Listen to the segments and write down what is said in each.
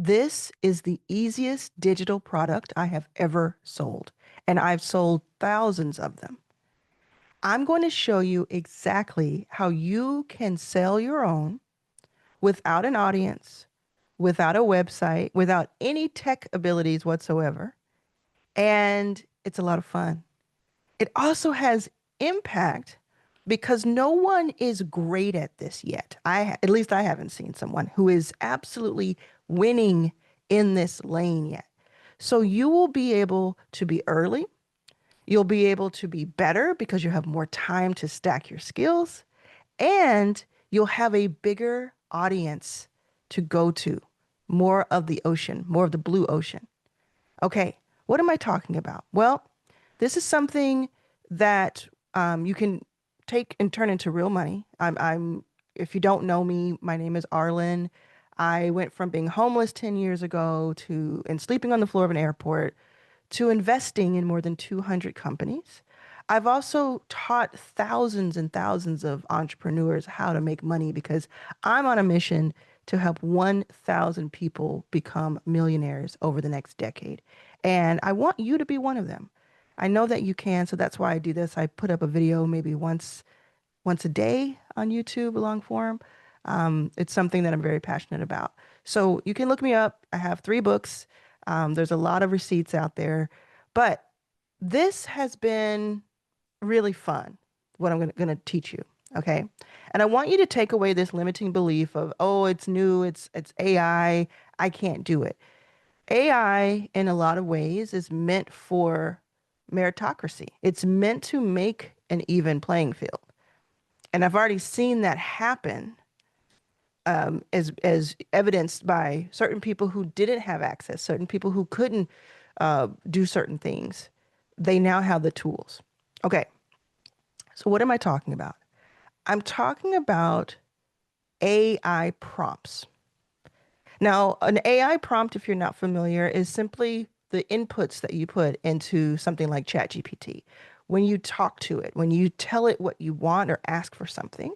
This is the easiest digital product I have ever sold, and I've sold thousands of them. I'm going to show you exactly how you can sell your own without an audience, without a website, without any tech abilities whatsoever. And it's a lot of fun. It also has impact because no one is great at this yet. At least I haven't seen someone who is absolutely winning in this lane yet. So you will be able to be early. You'll be able to be better because you have more time to stack your skills, and you'll have a bigger audience to go to, more of the ocean, more of the blue ocean. Okay, what am I talking about? Well, this is something that you can take and turn into real money. If you don't know me, my name is Arlan. I went from being homeless 10 years ago to and sleeping on the floor of an airport to investing in more than 200 companies. I've also taught thousands and thousands of entrepreneurs how to make money because I'm on a mission to help 1,000 people become millionaires over the next decade. And I want you to be one of them. I know that you can, so that's why I do this. I put up a video maybe once a day on YouTube, long form. It's something that I'm very passionate about. So you can look me up. I have 3 books. There's a lot of receipts out there, but this has been really fun, what I'm going to teach you. Okay. And I want you to take away this limiting belief of, oh, it's new, it's AI, I can't do it. AI, in a lot of ways, is meant for meritocracy. It's meant to make an even playing field. And I've already seen that happen as evidenced by certain people who didn't have access, certain people who couldn't do certain things. They now have the tools. Okay, so what am I talking about? I'm talking about AI prompts. Now, an AI prompt, if you're not familiar, is simply the inputs that you put into something like ChatGPT. When you talk to it, when you tell it what you want or ask for something,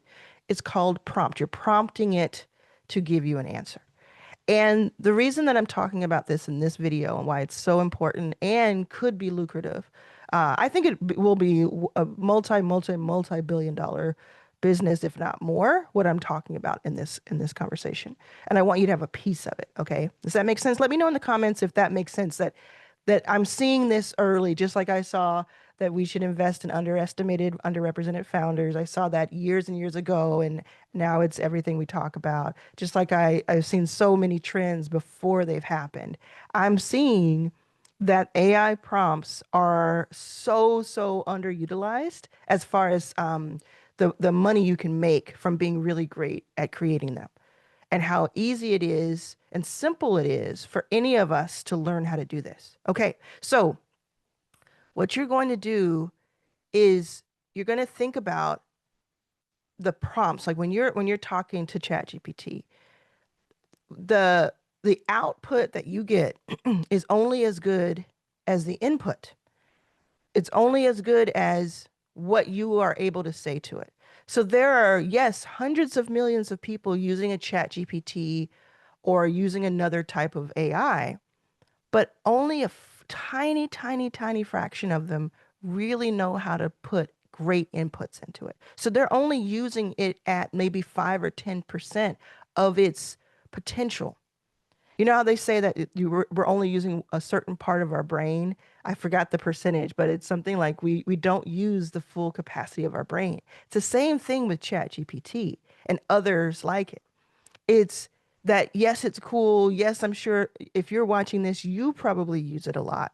it's called prompt. You're prompting it to give you an answer. And the reason that I'm talking about this in this video and why it's so important and could be lucrative, I think it will be a multi-billion dollar business, if not more, what I'm talking about in this conversation. And I want you to have a piece of it. Okay. Does that make sense? Let me know in the comments if that makes sense, that I'm seeing this early, just like I saw that we should invest in underestimated, underrepresented founders. I saw that years and years ago, and now it's everything we talk about. Just like I've seen so many trends before they've happened. I'm seeing that AI prompts are so underutilized as far as the money you can make from being really great at creating them, and how easy it is and simple it is for any of us to learn how to do this. Okay, so what you're going to do is you're going to think about the prompts. Like when you're talking to ChatGPT, the output that you get is only as good as the input. It's only as good as what you are able to say to it. So there are, yes, hundreds of millions of people using a ChatGPT or using another type of AI, but only a tiny fraction of them really know how to put great inputs into it. So they're only using it at maybe 5 or 10% of its potential. You know how they say that we're only using a certain part of our brain? I forgot the percentage, but it's something like we don't use the full capacity of our brain. It's the same thing with ChatGPT and others like it. It's that, yes, it's cool. Yes, I'm sure if you're watching this, you probably use it a lot.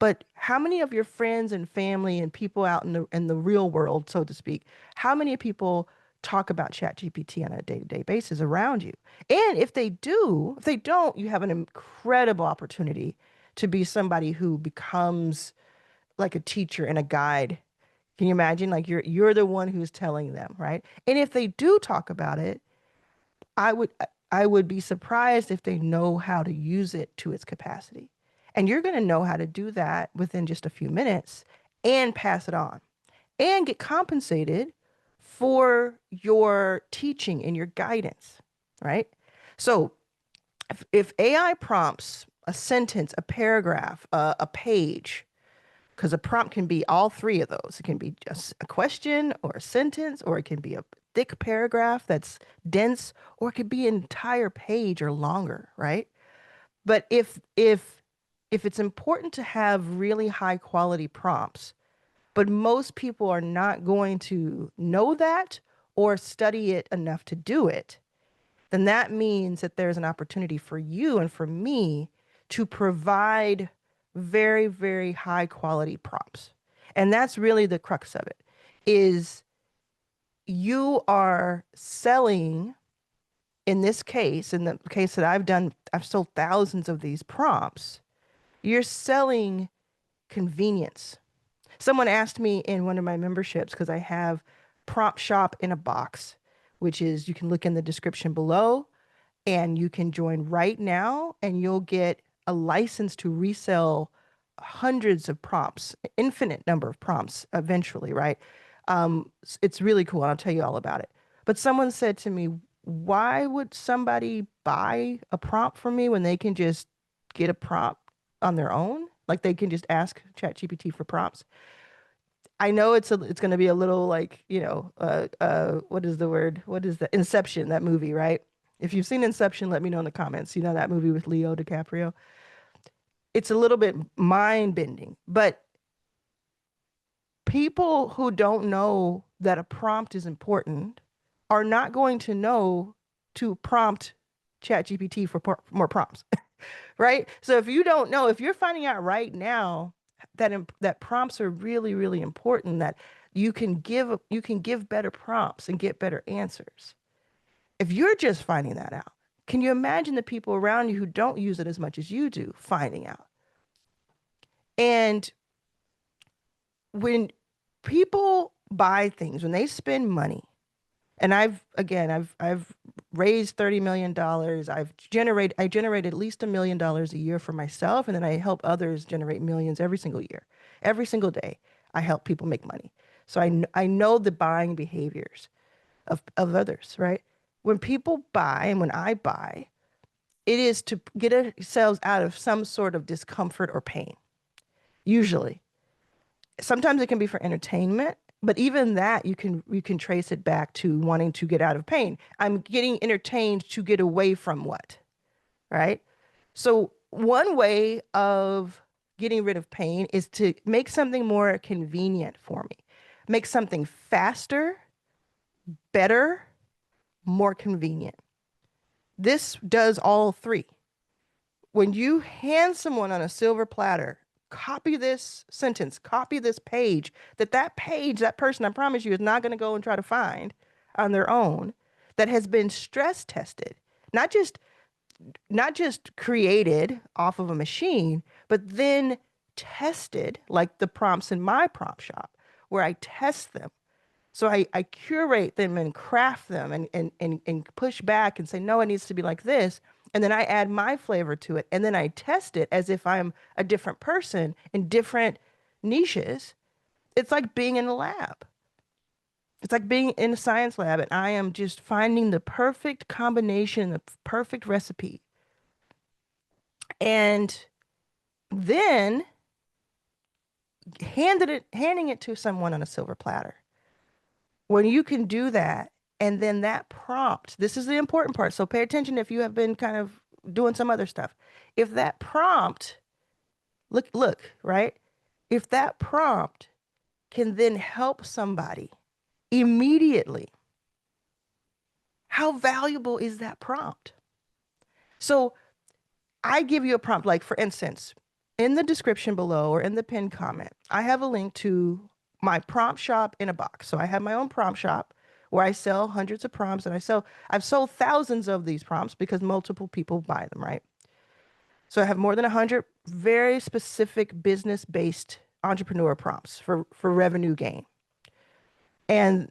But how many of your friends and family and people out in the real world, so to speak, how many people talk about ChatGPT on a day-to-day basis around you? And if they do, if they don't, you have an incredible opportunity to be somebody who becomes like a teacher and a guide. Can you imagine? Like you're the one who's telling them, right? And if they do talk about it, I would I would be surprised if they know how to use it to its capacity. And you're going to know how to do that within just a few minutes and pass it on and get compensated for your teaching and your guidance, right? So If AI prompts a sentence, a paragraph, a page, because a prompt can be all three of those. It can be just a question or a sentence, or it can be a thick paragraph that's dense, or it could be an entire page or longer, right? But if it's important to have really high quality prompts, but most people are not going to know that or study it enough to do it, then that means that there's an opportunity for you and for me to provide very, very high quality prompts. And that's really the crux of it is you are selling, in this case, in the case that I've done, I've sold thousands of these prompts. You're selling convenience. Someone asked me in one of my memberships, because I have Prompt Shop in a Box, which is you can look in the description below and you can join right now and you'll get a license to resell hundreds of prompts, infinite number of prompts eventually, right? It's really cool. I'll tell you all about it. But someone said to me, why would somebody buy a prompt from me when they can just get a prompt on their own? Like they can just ask ChatGPT for prompts. I know it's going to be a little like, what is the word? What is the Inception, that movie, right? If you've seen Inception, let me know in the comments. You know that movie with Leo DiCaprio? It's a little bit mind bending, but people who don't know that a prompt is important are not going to know to prompt ChatGPT for more prompts, right? So if you don't know, if you're finding out right now that that prompts are really, really important, that you can give better prompts and get better answers. If you're just finding that out, can you imagine the people around you who don't use it as much as you do finding out? And when people buy things, when they spend money, and I've raised $30 million. I generate at least $1 million a year for myself, and then I help others generate millions every single year. Every single day, I help people make money. So I know the buying behaviors of others, right? When people buy and when I buy, it is to get ourselves out of some sort of discomfort or pain, usually. Sometimes it can be for entertainment, but even that you can trace it back to wanting to get out of pain. I'm getting entertained to get away from what, right? So one way of getting rid of pain is to make something more convenient for me. Make something faster, better, more convenient. This does all three. When you hand someone on a silver platter, copy this sentence, copy this page, that page, that person, I promise you, is not going to go and try to find on their own, that has been stress tested, not just not just created off of a machine, but then tested, like the prompts in my prompt shop, where I test them. So I curate them and craft them and push back and say, no, it needs to be like this. And then I add my flavor to it. And then I test it as if I'm a different person in different niches. It's like being in a lab. It's like being in a science lab, and I am just finding the perfect combination, the perfect recipe. And then handing it to someone on a silver platter. When you can do that, and then that prompt, this is the important part. So pay attention if you have been kind of doing some other stuff. If that prompt, look, right? If that prompt can then help somebody immediately, how valuable is that prompt? So I give you a prompt, like for instance, in the description below or in the pinned comment, I have a link to my prompt shop in a box. So I have my own prompt shop where I sell hundreds of prompts, and I've sold thousands of these prompts because multiple people buy them, right? So I have more than 100 very specific business-based entrepreneur prompts for revenue gain. And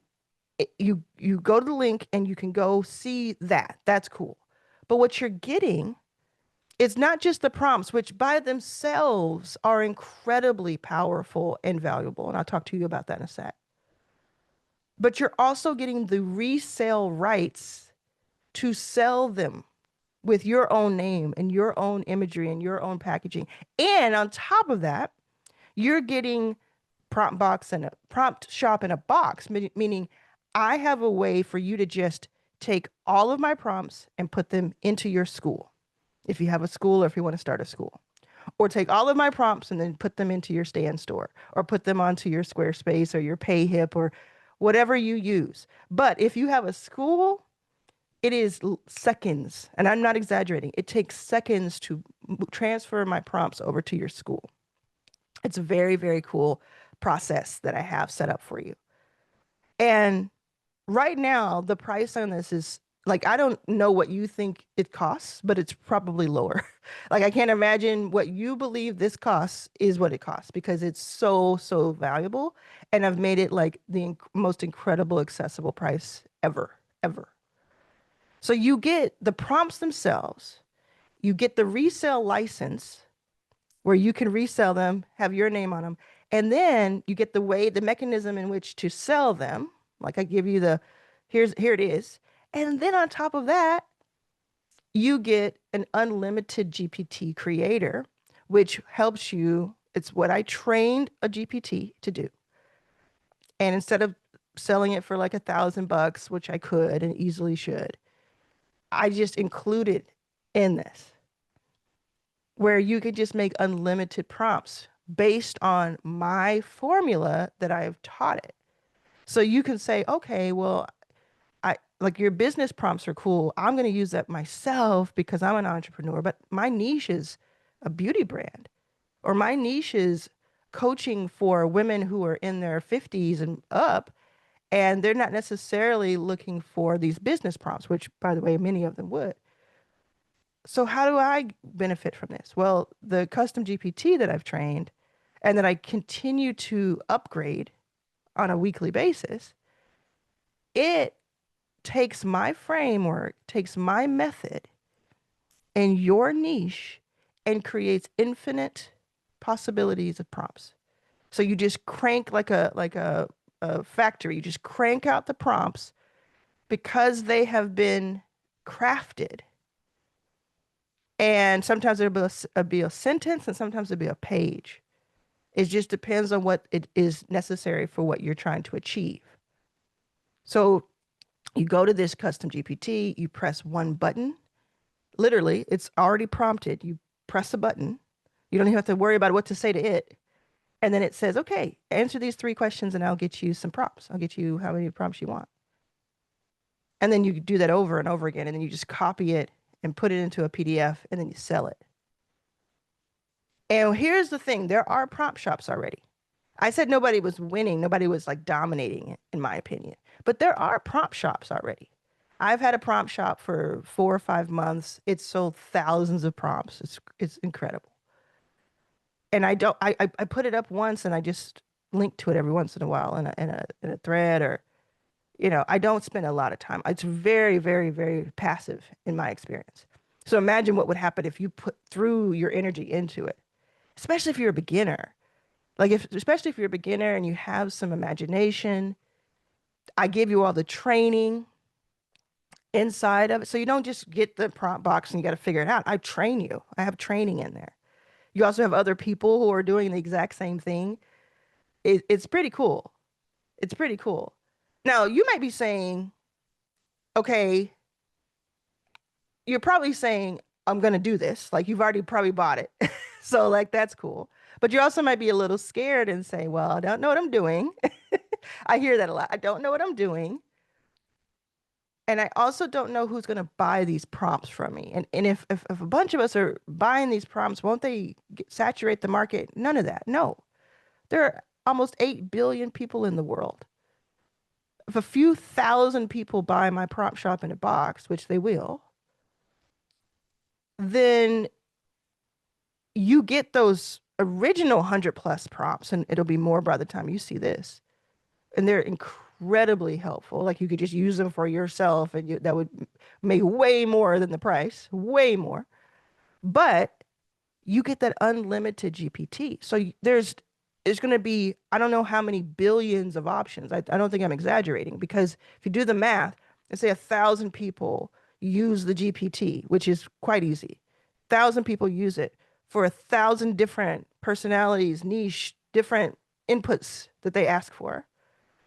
you go to the link and you can go see that. That's cool. But what you're getting, it's not just the prompts, which by themselves are incredibly powerful and valuable. And I'll talk to you about that in a sec. But you're also getting the resale rights to sell them with your own name and your own imagery and your own packaging. And on top of that, you're getting prompt shop in a box, meaning I have a way for you to just take all of my prompts and put them into your school. If you have a school or if you want to start a school, or take all of my prompts and then put them into your stand store or put them onto your Squarespace or your PayHip or whatever you use. But if you have a school, it is seconds, and I'm not exaggerating. It takes seconds to transfer my prompts over to your school. It's a very, very cool process that I have set up for you. And right now, the price on this is like, I don't know what you think it costs, but it's probably lower. Like, I can't imagine what you believe this costs is what it costs because it's so, so valuable. And I've made it like the most incredible accessible price ever, ever. So you get the prompts themselves, you get the resale license where you can resell them, have your name on them, and then you get the mechanism in which to sell them. Like I give you here it is. And then on top of that, you get an unlimited GPT creator, which helps you. It's what I trained a GPT to do. And instead of selling it for like $1,000, which I could and easily should, I just included in this where you could just make unlimited prompts based on my formula that I've taught it. So you can say, okay, well, I like your business prompts are cool. I'm going to use that myself because I'm an entrepreneur, but my niche is a beauty brand, or my niche is coaching for women who are in their 50s and up, and they're not necessarily looking for these business prompts, which, by the way, many of them would. So how do I benefit from this? Well, the custom GPT that I've trained and that I continue to upgrade on a weekly basis, it takes my framework, takes my method and your niche and creates infinite possibilities of prompts. So you just crank like a factory, you just crank out the prompts because they have been crafted. And sometimes it'll be a sentence and sometimes it'll be a page. It just depends on what it is necessary for what you're trying to achieve. So you go to this custom GPT, you press one button. Literally, it's already prompted. You press a button. You don't even have to worry about what to say to it. And then it says, okay, answer these 3 questions and I'll get you some prompts. I'll get you how many prompts you want. And then you do that over and over again. And then you just copy it and put it into a PDF and then you sell it. And here's the thing, there are prompt shops already. I said nobody was winning. Nobody was like dominating it, in my opinion. But there are prompt shops already. I've had a prompt shop for 4 or 5 months. It's sold thousands of prompts. It's incredible. And I put it up once and I just link to it every once in a while in a thread or, I don't spend a lot of time. It's very, very, very passive in my experience. So imagine what would happen if you threw your energy into it, especially if you're a beginner. Especially if you're a beginner and you have some imagination, I give you all the training inside of it. So you don't just get the prompt box and you got to figure it out. I train you. I have training in there. You also have other people who are doing the exact same thing. It's pretty cool. It's pretty cool. Now, you might be saying, okay, you're probably saying, I'm going to do this. Like you've already probably bought it. So like, that's cool. But you also might be a little scared and say, well, I don't know what I'm doing. I hear that a lot. I don't know what I'm doing. And I also don't know who's going to buy these prompts from me. And if a bunch of us are buying these prompts, won't they saturate the market? None of that. No. There are almost 8 billion people in the world. If a few thousand people buy my prompt shop in a box, which they will, then you get those original 100 plus prompts, and it'll be more by the time you see this. And they're incredibly helpful. Like you could just use them for yourself, and that would make way more than the price, way more. But you get that unlimited GPT. So there's going to be, I don't know how many billions of options. I don't think I'm exaggerating because if you do the math and say 1,000 people use the GPT, which is quite easy. 1,000 people use it for 1,000 different personalities, niche, different inputs that they ask for.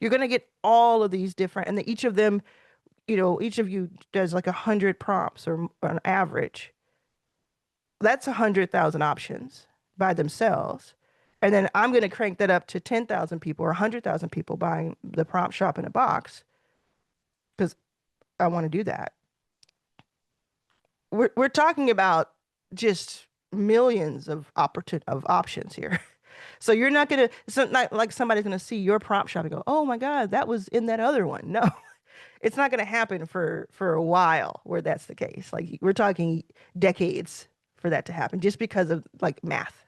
You're going to get all of these different, and each of them, each of you does like 100 prompts or on average. That's 100,000 options by themselves. And then I'm going to crank that up to 10,000 people or 100,000 people buying the prompt shop in a box because I want to do that. We're talking about just millions of options here. So you're not gonna, it's not like somebody's gonna see your prompt shop and go, "Oh my God, that was in that other one." No, it's not gonna happen for a while where that's the case. Like we're talking decades for that to happen just because of like math.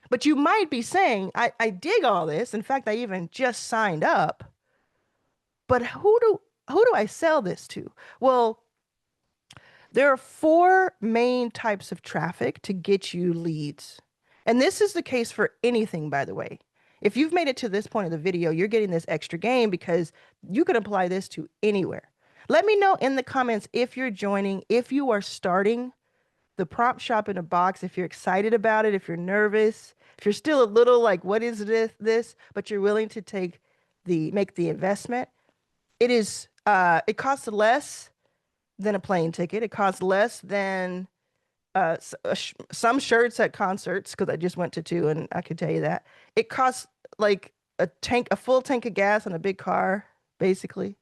But you might be saying, I dig all this. In fact, I even just signed up. But who do I sell this to? Well, there are four main types of traffic to get you leads. And this is the case for anything, by the way. If you've made it to this point of the video, you're getting this extra game because you can apply this to anywhere. Let me know in the comments if you're joining, if you are starting the prompt shop in a box, if you're excited about it, if you're nervous, if you're still a little like, what is this, but you're willing to make the investment. It costs less than a plane ticket. It costs less than some shirts at concerts, because I just went to two and I can tell you that. It costs like a full tank of gas on a big car, basically.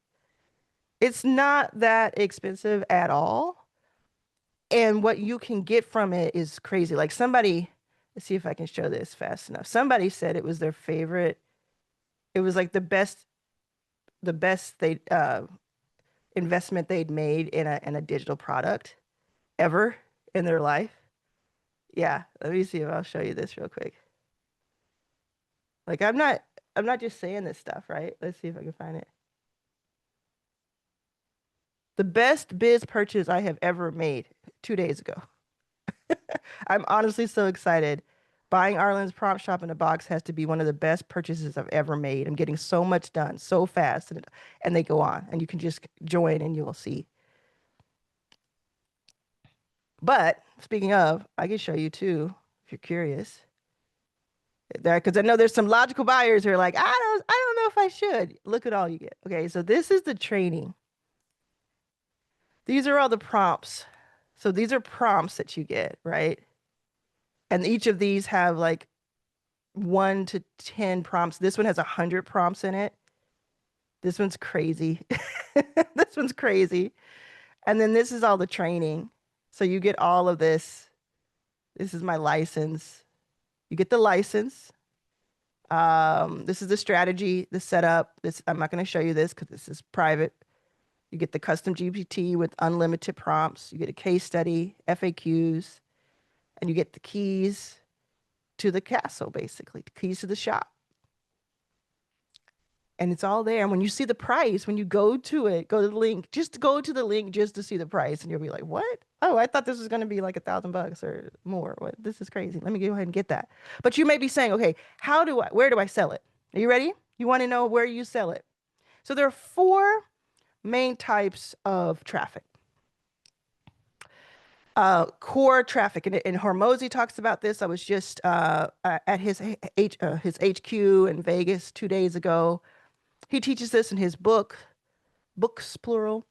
It's not that expensive at all. And what you can get from it is crazy. Like let's see if I can show this fast enough. Somebody said it was their favorite. It was like the best investment they'd made in a digital product ever in their life. Yeah, let me see if I'll show you this real quick. Like I'm not just saying this stuff, right? Let's see if I can find it. The best biz purchase I have ever made 2 days ago. I'm honestly so excited. Buying Arlan's prompt shop in a box has to be one of the best purchases I've ever made. I'm getting so much done so fast, and they go on, and you can just join and you will see. But speaking of, I can show you too if you're curious. There, because I know there's some logical buyers who are like, I don't know if I should. Look at all you get. Okay, so this is the training. These are all the prompts. So these are prompts that you get, right? And each of these have like 1 to 10 prompts. This one has 100 prompts in it. This one's crazy. This one's crazy. And then this is all the training. So you get all of this. This is my license. You get the license. This is the strategy, the setup. I'm not going to show you this because this is private. You get the custom GPT with unlimited prompts. You get a case study, FAQs, and you get the keys to the castle, basically, the keys to the shop. And it's all there. And when you see the price, when you go to it, go to the link, just go to the link just to see the price. And you'll be like, what? Oh, I thought this was going to be like $1,000 or more. What? This is crazy. Let me go ahead and get that. But you may be saying, okay, where do I sell it? Are you ready? You want to know where you sell it. So there are four main types of traffic. Core traffic, and Hormozi talks about this. I was just at his HQ in Vegas 2 days ago. He teaches this in his books plural.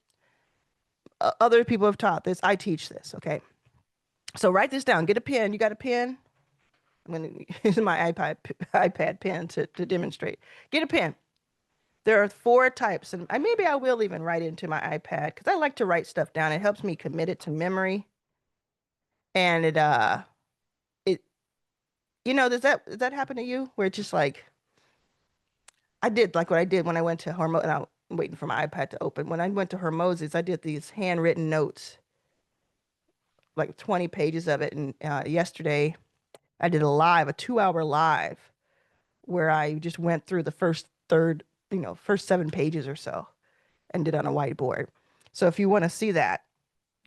Other people have taught this. I teach this. Okay, so write this down. Get a pen. You got a pen? I'm gonna use my iPad pen to demonstrate. Get a pen. There are four types, and maybe I will even write it into my iPad because I like to write stuff down. It helps me commit it to memory. And does that happen to you where it's just like, I did like what I did when I went to Hormozi, and I'm waiting for my iPad to open. When I went to Hormozi's, I did these handwritten notes, like 20 pages of it. And yesterday I did a 2-hour live where I just went through the first 7 pages or so and did on a whiteboard. So if you want to see that,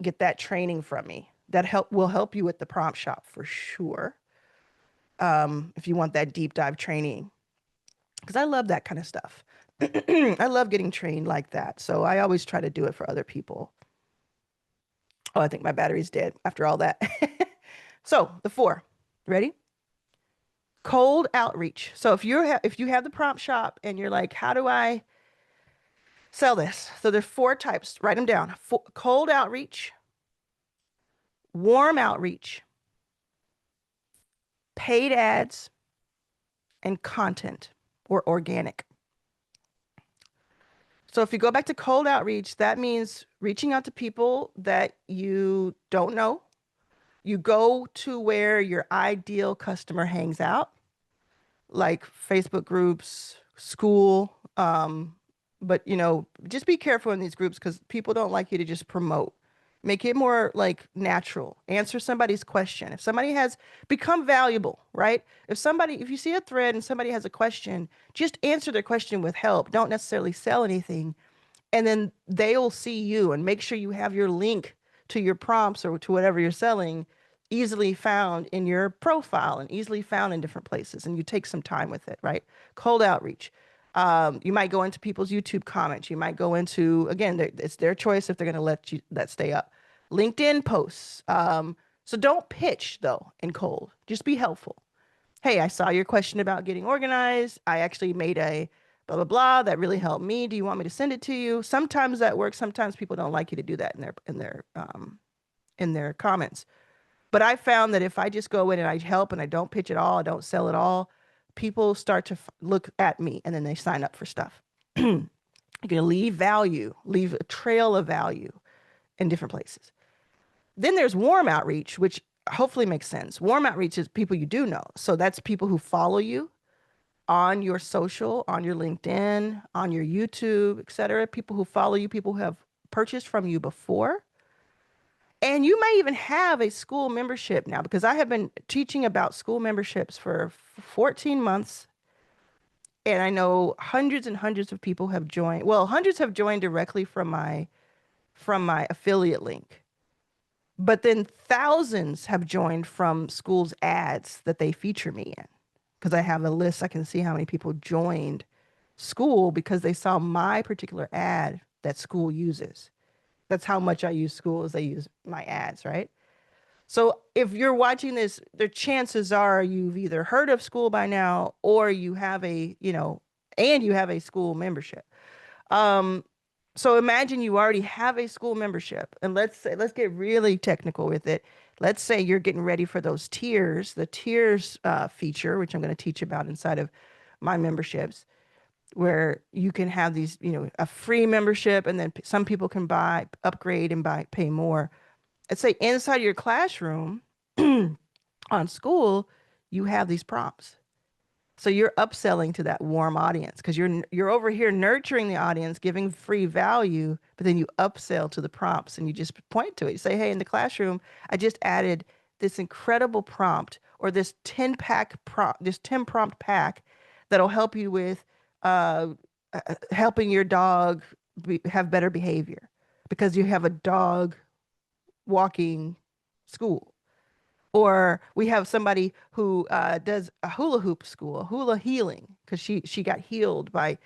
get that training from me. That will help you with the prompt shop for sure. If you want that deep dive training, because I love that kind of stuff. I love getting trained like that. So I always try to do it for other people. Oh, I think my battery's dead after all that. So the four, ready? Cold outreach. So if you have the prompt shop and you're like, how do I sell this? So there's four types. Write them down. Cold outreach, warm outreach, paid ads, and content or organic. So if you go back to cold outreach, that means reaching out to people that you don't know. You go to where your ideal customer hangs out, like Facebook groups, school. But just be careful in these groups because people don't like you to just promote. Make it more like natural. Answer somebody's question. If somebody has become valuable, right? If you see a thread and somebody has a question, just answer their question with help. Don't necessarily sell anything, and then they'll see you, and make sure you have your link to your prompts or to whatever you're selling easily found in your profile and easily found in different places, and you take some time with it, right? Cold outreach. You might go into people's YouTube comments. You might go into, again, it's their choice if they're going to let you that stay up. LinkedIn posts. So don't pitch though in cold. Just be helpful. Hey, I saw your question about getting organized. I actually made a blah, blah, blah. That really helped me. Do you want me to send it to you? Sometimes that works. Sometimes people don't like you to do that in their comments. But I found that if I just go in and I help and I don't pitch at all, I don't sell at all, people start to look at me and then they sign up for stuff. You're going to leave value, leave a trail of value in different places. Then there's warm outreach, which hopefully makes sense. Warm outreach is people you do know. So that's people who follow you on your social, on your LinkedIn, on your YouTube, etc. People who follow you, people who have purchased from you before. And you may even have a school membership now because I have been teaching about school memberships for 14 months. And I know hundreds and hundreds of people have joined. Well, hundreds have joined directly from my affiliate link. But then thousands have joined from schools' ads that they feature me in. Because I have a list, I can see how many people joined school because they saw my particular ad that school uses. That's how much I use school is they use my ads, right? So if you're watching this, the chances are you've either heard of school by now or you have and you have a school membership. Um, so imagine you already have a school membership, and let's get really technical with it. Let's say you're getting ready for those tiers, the tiers feature, which I'm going to teach about inside of my memberships, where you can have these, a free membership, and then some people can upgrade and pay more. Let's say inside your classroom on school, you have these prompts. So you're upselling to that warm audience because you're over here nurturing the audience, giving free value, but then you upsell to the prompts and you just point to it. You say, hey, in the classroom, I just added this incredible prompt or this 10 prompt pack that'll help you with helping your dog have better behavior because you have a dog walking school. Or we have somebody who does a hula hoop school, hula healing, because she got healed by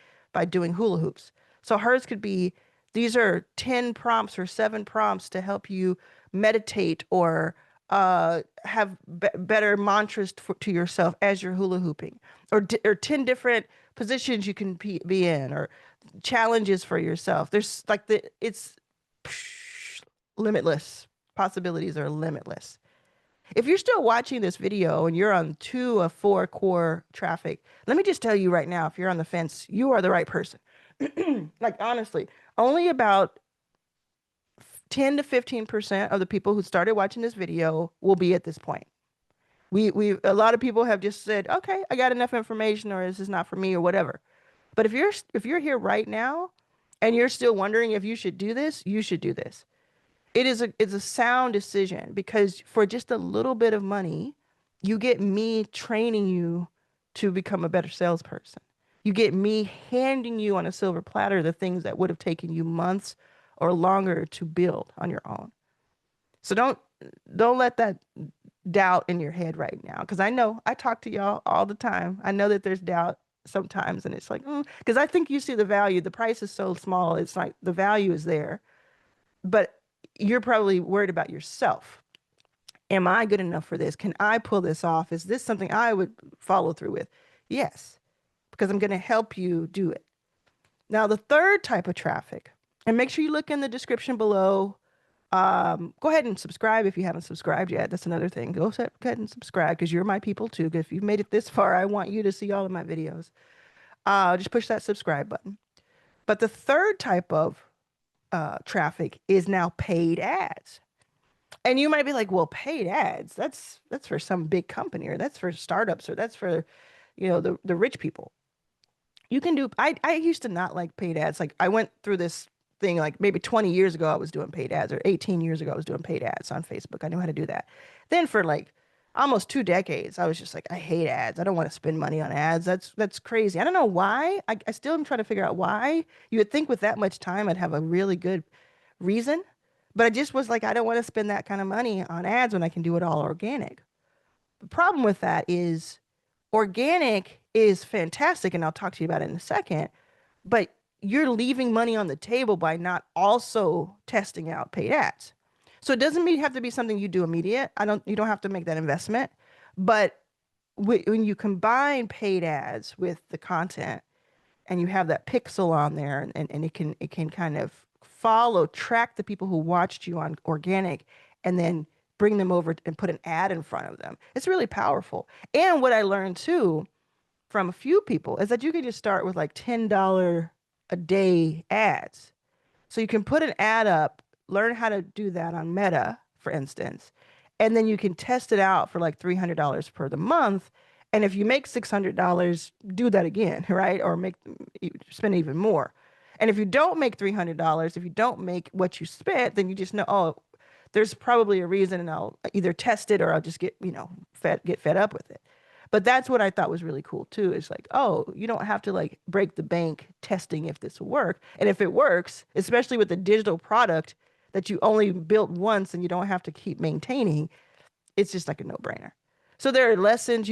doing hula hoops. So hers could be, these are 10 prompts or 7 prompts to help you meditate or have better mantras to yourself as you're hula hooping, or 10 different positions you can be in, or challenges for yourself. There's like it's limitless. Possibilities are limitless. If you're still watching this video and you're on 2 of 4 core traffic, let me just tell you right now, if you're on the fence, you are the right person. Like honestly, only about 10 to 15% of the people who started watching this video will be at this point. A lot of people have just said, okay, I got enough information, or this is not for me, or whatever. But if you're here right now and you're still wondering if you should do this, you should do this. It's a sound decision because for just a little bit of money, you get me training you to become a better salesperson. You get me handing you on a silver platter the things that would have taken you months or longer to build on your own. So don't let that doubt in your head right now, because I know I talk to y'all all the time. I know that there's doubt sometimes, and it's like, because I think you see the value. The price is so small. It's like the value is there, but you're probably worried about yourself. Am I good enough for this? Can I pull this off? Is this something I would follow through with? Yes, because I'm going to help you do it. Now, the third type of traffic, and make sure you look in the description below. Go ahead and subscribe if you haven't subscribed yet. That's another thing. Go ahead and subscribe because you're my people too. If you've made it this far, I want you to see all of my videos. Just push that subscribe button. But the third type of traffic is now paid ads. And you might be like, well, paid ads, that's for some big company, or that's for startups, or that's for, the rich people. You can do, I used to not like paid ads. Like I went through this thing like maybe 20 years ago, I was doing paid ads, or 18 years ago, I was doing paid ads on Facebook. I knew how to do that. Then for like almost 2 decades, I was just like, I hate ads. I don't want to spend money on ads. That's crazy. I don't know why. I still am trying to figure out why. You would think with that much time, I'd have a really good reason. But I just was like, I don't want to spend that kind of money on ads when I can do it all organic. The problem with that is organic is fantastic, and I'll talk to you about it in a second, but you're leaving money on the table by not also testing out paid ads. So it doesn't mean have to be something you do immediate. You don't have to make that investment. But when you combine paid ads with the content and you have that pixel on there, and it can kind of track the people who watched you on organic and then bring them over and put an ad in front of them. It's really powerful. And what I learned too from a few people is that you can just start with like $10 a day ads. So you can put an ad up, learn how to do that on Meta, for instance, and then you can test it out for like $300 per the month. And if you make $600, do that again, right? Or spend even more. And if you don't make $300, if you don't make what you spent, then you just know, oh, there's probably a reason, and I'll either test it or I'll just get fed up with it. But that's what I thought was really cool too. Is like, oh, you don't have to like break the bank testing if this will work. And if it works, especially with a digital product that you only built once and you don't have to keep maintaining, it's just like a no-brainer. So there are lessons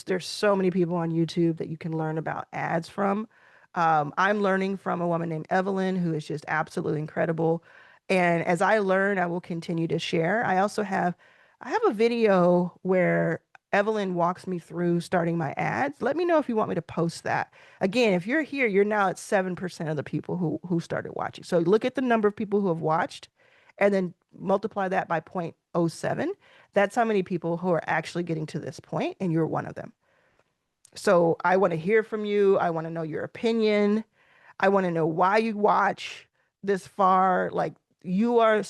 there's so many people on YouTube that you can learn about ads from. I'm learning from a woman named Evelyn, who is just absolutely incredible. And as I learn, I will continue to share. I have a video where Evelyn walks me through starting my ads. Let me know if you want me to post that. Again, if you're here, you're now at 7% of the people who started watching. So look at the number of people who have watched and then multiply that by 0.07. That's how many people who are actually getting to this point, and you're one of them. So I want to hear from you. I want to know your opinion. I want to know why you watch this far. Like you are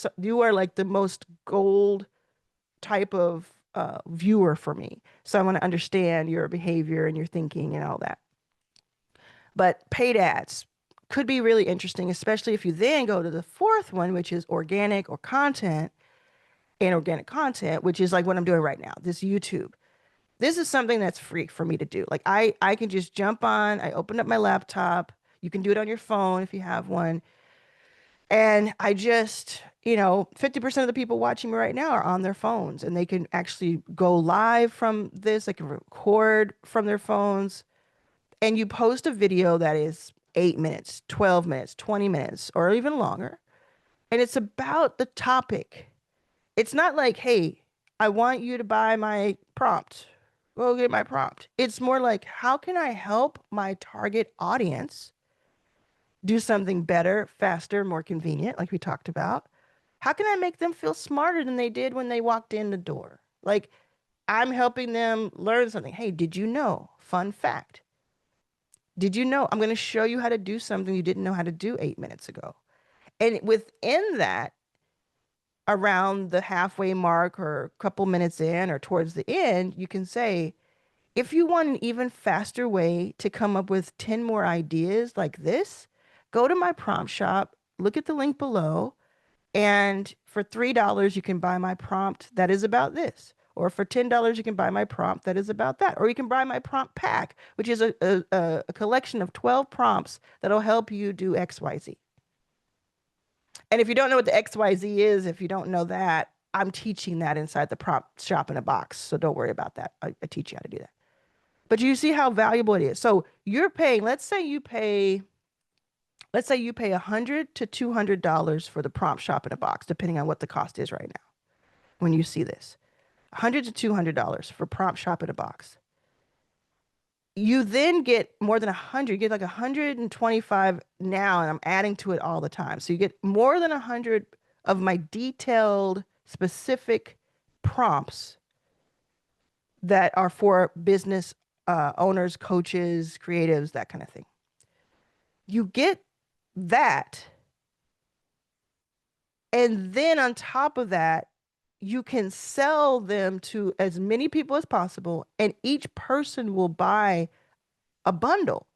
like the most gold type of viewer for me. So I want to understand your behavior and your thinking and all that. But paid ads could be really interesting, especially if you then go to the fourth one, which is organic or content, and organic content, which is like what I'm doing right now, this YouTube. This is something that's free for me to do. Like I can just jump on, I open up my laptop. You can do it on your phone if you have one. And I just, 50% of the people watching me right now are on their phones, and they can actually go live from this. They can record from their phones, and you post a video that is 8 minutes, 12 minutes, 20 minutes, or even longer. And it's about the topic. It's not like, hey, I want you to buy my prompt. Go get my prompt. It's more like, how can I help my target audience do something better, faster, more convenient, like we talked about? How can I make them feel smarter than they did when they walked in the door? Like, I'm helping them learn something. Hey, did you know? Fun fact. Did you know? I'm going to show you how to do something you didn't know how to do 8 minutes ago. And within that, around the halfway mark or a couple minutes in or towards the end, you can say, if you want an even faster way to come up with 10 more ideas like this, go to my prompt shop, look at the link below, and for $3, you can buy my prompt that is about this. Or for $10, you can buy my prompt that is about that. Or you can buy my prompt pack, which is a collection of 12 prompts that'll help you do XYZ. And if you don't know what the XYZ is, if you don't know that, I'm teaching that inside the prompt shop in a box. So don't worry about that. I teach you how to do that. But you see how valuable it is. So you're paying, let's let's say you pay $100 to $200 for the prompt shop in a box, depending on what the cost is right now. When you see this, $100 to $200 for prompt shop in a box. You then get more than 100, you get like 125 now, and I'm adding to it all the time. So you get more than 100 of my detailed, specific prompts that are for business owners, coaches, creatives, that kind of thing. You get that. And then on top of that, you can sell them to as many people as possible, and each person will buy a bundle.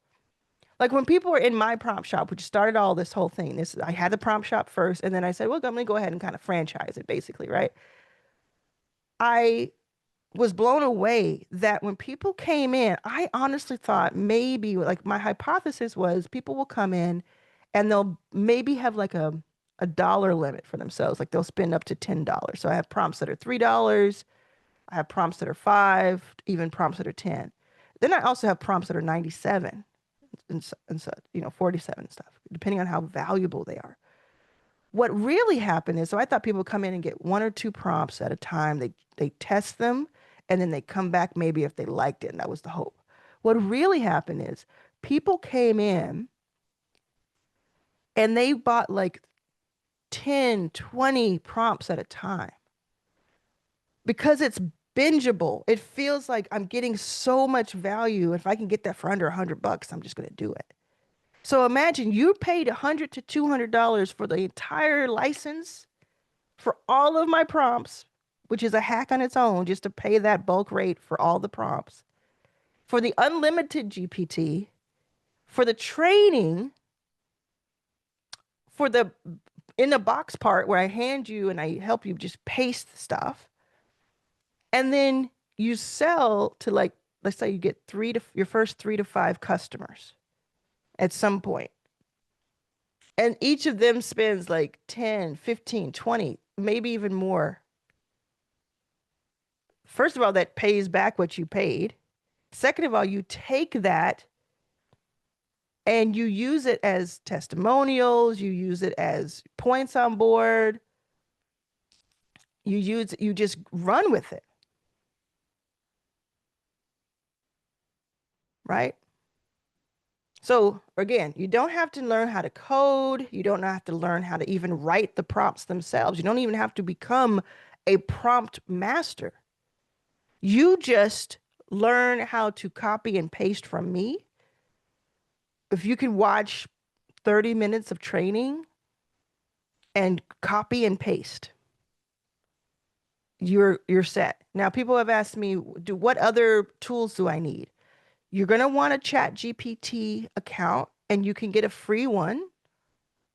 Like when people were in my prompt shop, which started all this whole thing, this I had the prompt shop first, and then I said, well, I'm gonna go ahead and kind of franchise it, basically, right? I was blown away that when people came in, I honestly thought maybe like my hypothesis was people will come in and they'll maybe have like a dollar limit for themselves. Like they'll spend up to $10. So I have prompts that are $3. I have prompts that are 5, even prompts that are 10. Then I also have prompts that are 97 and so, 47 and stuff, depending on how valuable they are. What really happened is, so I thought people would come in and get 1 or 2 prompts at a time. They test them and then they come back maybe if they liked it, and that was the hope. What really happened is people came in and they bought like 10, 20 prompts at a time because it's bingeable. It feels like I'm getting so much value. If I can get that for under $100, I'm just going to do it. So imagine you paid $100 to $200 for the entire license for all of my prompts, which is a hack on its own, just to pay that bulk rate for all the prompts, for the unlimited GPT, for the training, for the in the box part where I hand you and I help you just paste stuff. And then you sell to, like, let's say you get your first 3 to 5 customers at some point. And each of them spends like 10, 15, 20, maybe even more. First of all, that pays back what you paid. Second of all, you take that and you use it as testimonials, you use it as points on board. You just run with it. Right? So again, you don't have to learn how to code. You don't have to learn how to even write the prompts themselves. You don't even have to become a prompt master. You just learn how to copy and paste from me. If you can watch 30 minutes of training and copy and paste, you're set. Now, people have asked me, what other tools do I need? You're going to want a ChatGPT account, and you can get a free one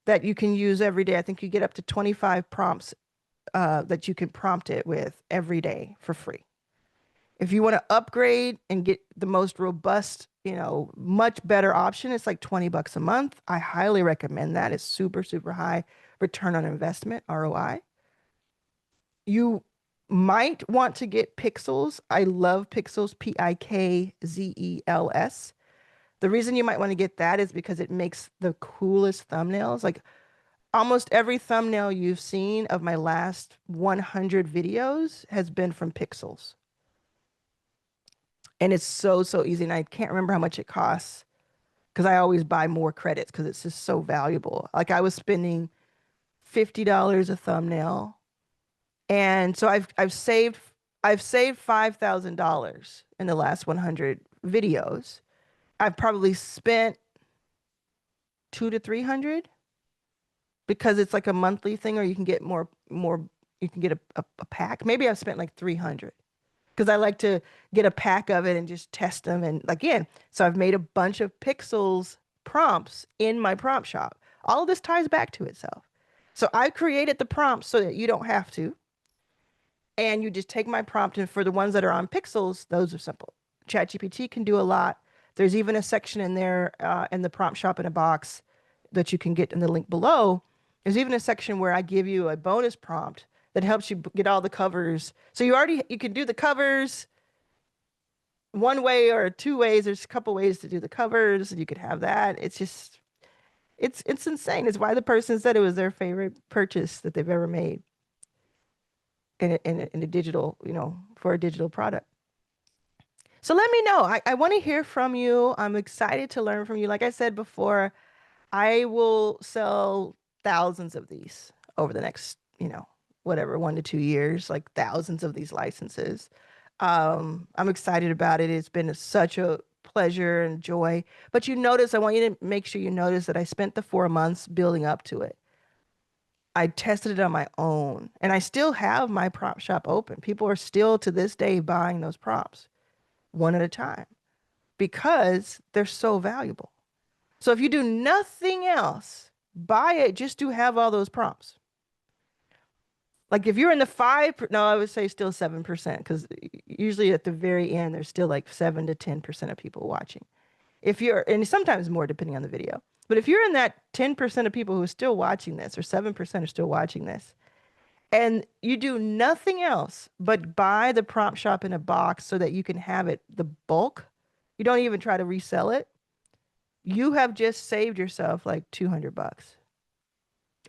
that you can use every day. I think you get up to 25 prompts that you can prompt it with every day for free. If you want to upgrade and get the most robust, much better option, it's like $20 a month. I highly recommend that. It's super, super high return on investment, ROI. You might want to get Pixels. I love Pixels, Pikzels. The reason you might want to get that is because it makes the coolest thumbnails. Like almost every thumbnail you've seen of my last 100 videos has been from Pixels. And it's so, so easy. And I can't remember how much it costs because I always buy more credits because it's just so valuable. Like I was spending $50 a thumbnail. And so I've saved $5,000 in the last 100 videos. I've probably spent 200 to 300 because it's like a monthly thing, or you can get more, you can get a pack. Maybe I've spent like 300 because I like to get a pack of it and just test them. And again, so I've made a bunch of Pixels prompts in my prompt shop. All of this ties back to itself. So I've created the prompts so that you don't have to. And you just take my prompt, and for the ones that are on Pixels, those are simple. ChatGPT can do a lot. There's even a section in there in the prompt shop in a box that you can get in the link below. There's even a section where I give you a bonus prompt that helps you get all the covers. So you can do the covers one way or 2 ways. There's a couple ways to do the covers, and you could have that. It's just, It's insane. It's why the person said it was their favorite purchase that they've ever made in a digital, for a digital product. So let me know. I want to hear from you. I'm excited to learn from you. Like I said before, I will sell thousands of these over the next, whatever, 1 to 2 years, like thousands of these licenses. I'm excited about it. It's been such a pleasure and joy. But I want you to make sure you notice that I spent the 4 months building up to it. I tested it on my own, and I still have my prop shop open. People are still to this day buying those props one at a time because they're so valuable. So if you do nothing else, buy it just to have all those prompts. Like if you're in the no, I would say still 7%, because usually at the very end, there's still like 7 to 10% of people watching. And sometimes more depending on the video. But if you're in that 10% of people who are still watching this, or 7% are still watching this, and you do nothing else but buy the prompt shop in a box so that you can have it the bulk, you don't even try to resell it, you have just saved yourself like $200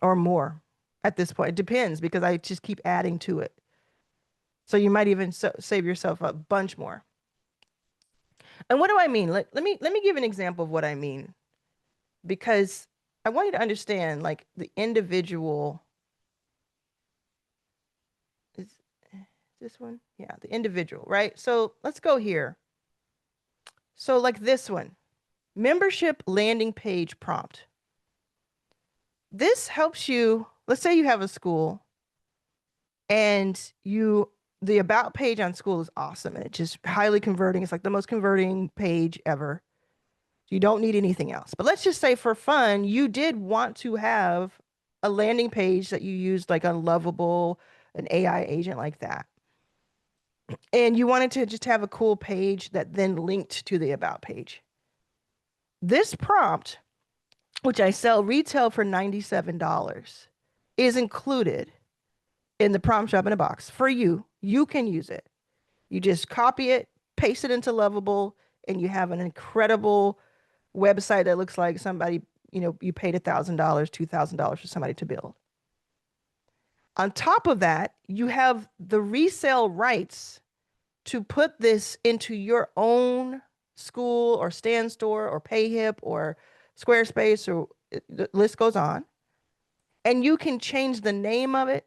or more at this point. It depends because I just keep adding to it. So you might even save yourself a bunch more. And what do I mean? Let me give an example of what I mean, because I want you to understand like the individual is this one? Yeah, the individual, right? So let's go here. So like this one, membership landing page prompt. This helps you, let's say you have a school and the about page on school is awesome and it's just highly converting. It's like the most converting page ever. You don't need anything else. But let's just say for fun, you did want to have a landing page that you used like a Lovable, an AI agent like that. And you wanted to just have a cool page that then linked to the about page. This prompt, which I sell retail for $97, is included in the prompt shop in a box for you. You can use it. You just copy it, paste it into Lovable, and you have an incredible website that looks like somebody, you paid $1,000, $2,000 for somebody to build. On top of that, you have the resale rights to put this into your own school or Stand Store or PayHip or Squarespace, or the list goes on. And you can change the name of it.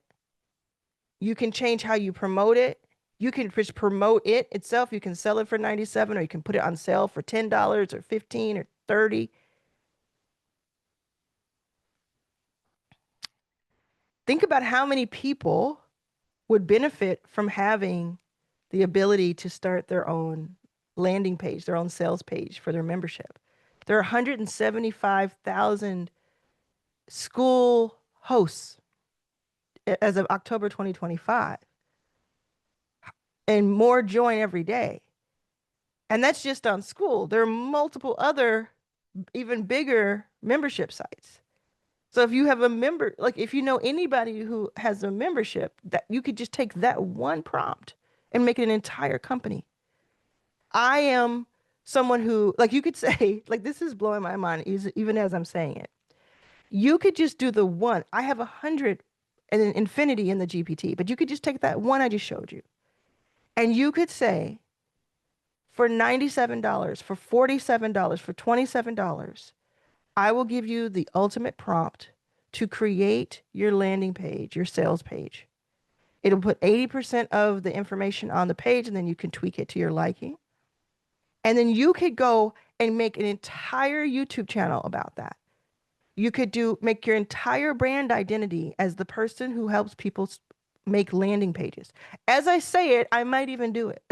You can change how you promote it. You can just promote it itself. You can sell it for $97, or you can put it on sale for $10 or $15 or $30. Think about how many people would benefit from having the ability to start their own landing page, their own sales page for their membership. There are 175,000 school hosts as of October 2025, and more join every day. And that's just on school. There are multiple other, even bigger membership sites. So if you have a member, like if you know anybody who has a membership, that you could just take that one prompt and make it an entire company. I am someone who, like you could say, like this is blowing my mind even as I'm saying it. You could just do the one. I have 100 and an infinity in the GPT, but you could just take that one I just showed you. And you could say, for $97, for $47, for $27, I will give you the ultimate prompt to create your landing page, your sales page. It'll put 80% of the information on the page, and then you can tweak it to your liking. And then you could go and make an entire YouTube channel about that. You could make your entire brand identity as the person who helps people make landing pages. As I say it, I might even do it.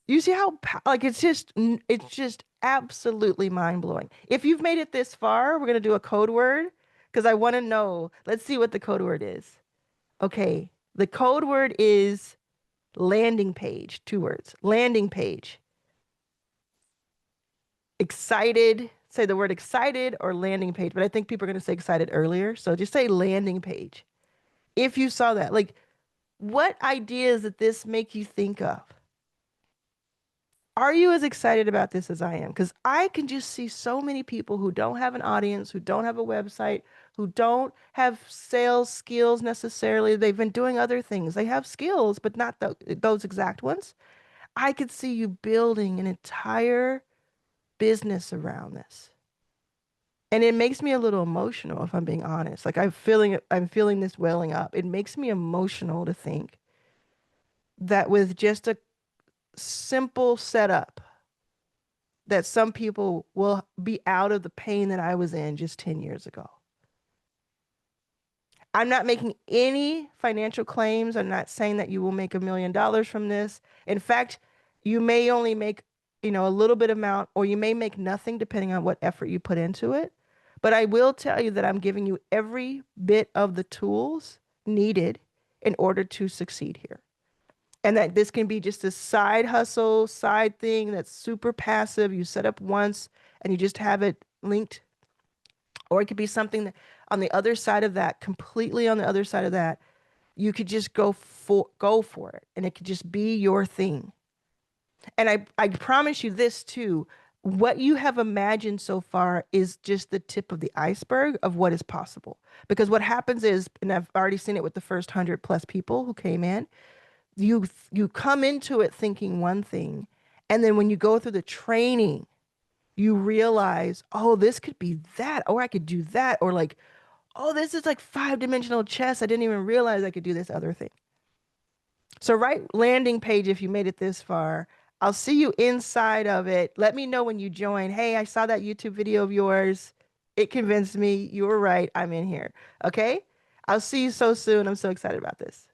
You see how, like, it's just absolutely mind blowing. If you've made it this far, we're going to do a code word because I want to know. Let's see what the code word is. Okay. The code word is landing page, 2 words, landing page. Excited, say the word excited or landing page, but I think people are going to say excited earlier. So just say landing page. If you saw that, like, what ideas did this make you think of? Are you as excited about this as I am? Because I can just see so many people who don't have an audience, who don't have a website, who don't have sales skills necessarily. They've been doing other things. They have skills, but not those exact ones. I could see you building an entire business around this. And it makes me a little emotional, if I'm being honest. Like I'm feeling this welling up. It makes me emotional to think that with just a simple setup, that some people will be out of the pain that I was in just 10 years ago. I'm not making any financial claims. I'm not saying that you will make $1 million from this. In fact, you may only make, a little bit amount, or you may make nothing depending on what effort you put into it. But I will tell you that I'm giving you every bit of the tools needed in order to succeed here. And that this can be just a side hustle, side thing that's super passive. You set up once and you just have it linked. Or it could be something that on the other side of that, completely on the other side of that, you could just go for it. And it could just be your thing. And I promise you this too. What you have imagined so far is just the tip of the iceberg of what is possible. Because what happens is, and I've already seen it with the first 100+ people who came in, you come into it thinking one thing, and then when you go through the training, you realize, oh, this could be that, or I could do that, or like, oh, this is like 5-dimensional chess. I didn't even realize I could do this other thing. So write landing page if you made it this far. I'll see you inside of it. Let me know when you join. Hey, I saw that YouTube video of yours. It convinced me you were right. I'm in here. Okay? I'll see you so soon. I'm so excited about this.